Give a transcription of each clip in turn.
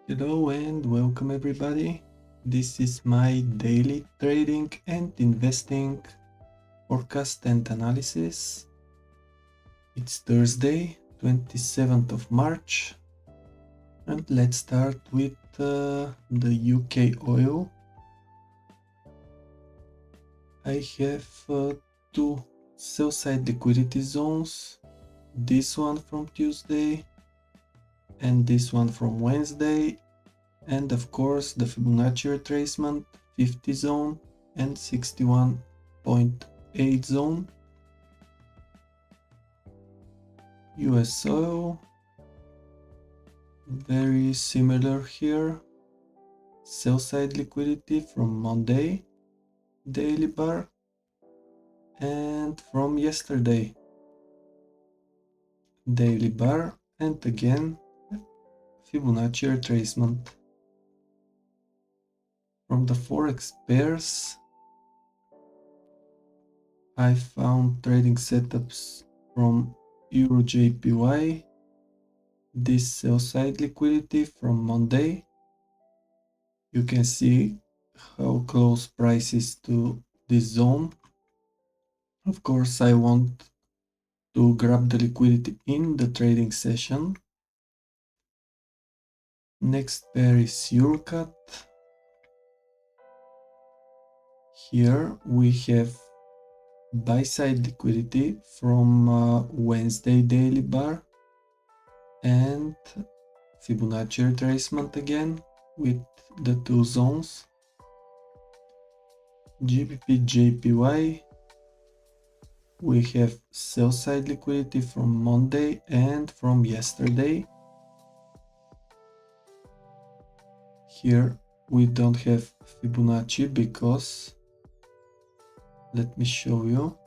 Hello and welcome everybody. This is my daily trading and investing forecast and analysis. It's Thursday, 27th of March. And let's start with the UK oil. I have two sell-side liquidity zones. This one from Tuesday and this one from Wednesday, and of course the Fibonacci retracement 50 zone and 61.8 zone. US oil, very similar here, sell side liquidity from Monday daily bar and from yesterday daily bar, and again Fibonacci retracement. From the Forex pairs, I found trading setups from EURJPY, this sell side liquidity from Monday. You can see how close price is to this zone. Of course, I want to grab the liquidity in the trading session. Next pair is EURCAD. Here we have buy side liquidity from Wednesday daily bar and Fibonacci retracement again with the two zones. GBPJPY, we have sell side liquidity from Monday and from yesterday. Here we don't have Fibonacci because, let me show you,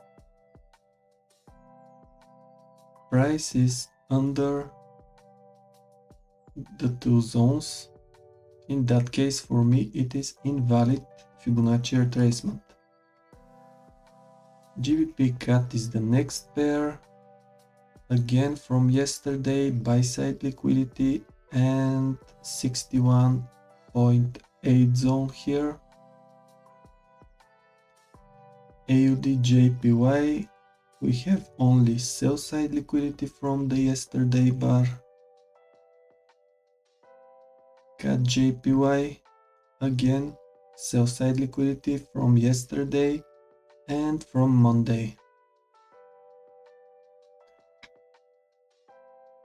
price is under the two zones. In that case, for me it is invalid Fibonacci retracement. GBPCAD is the next pair, again from yesterday, buy side liquidity and 61.8 zone here. AUDJPY, we have only sell side liquidity from the yesterday bar. CADJPY, again sell side liquidity from yesterday and from Monday.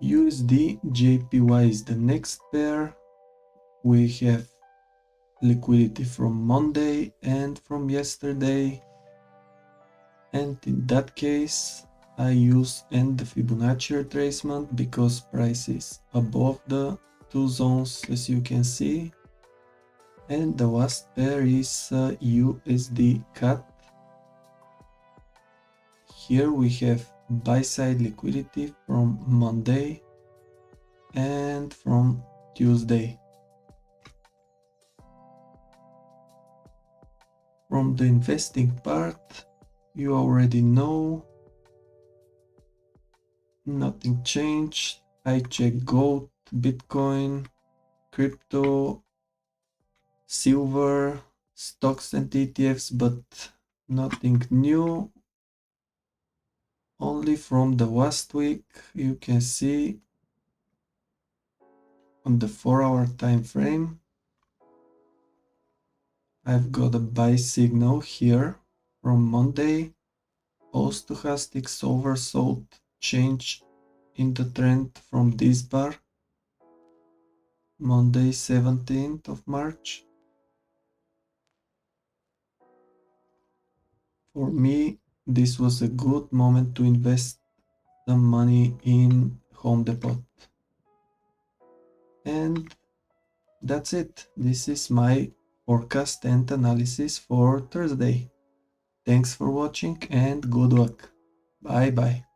USDJPY is the next pair. We have liquidity from Monday and from yesterday, and in that case I use the Fibonacci retracement because price is above the two zones, as you can see. And the last pair is USDCAD. Here we have buy side liquidity from Monday and from Tuesday. From the investing part, you already know, nothing changed. I check gold, Bitcoin, crypto, silver, stocks and ETFs, but nothing new. Only from the last week, you can see on the 4-hour time frame, I've got a buy signal here from Monday, all stochastics oversold, change in the trend from this bar, Monday 17th of March. For me, this was a good moment to invest some money in Home Depot. And that's it. This is my forecast and analysis for Thursday. Thanks for watching and good luck. Bye bye.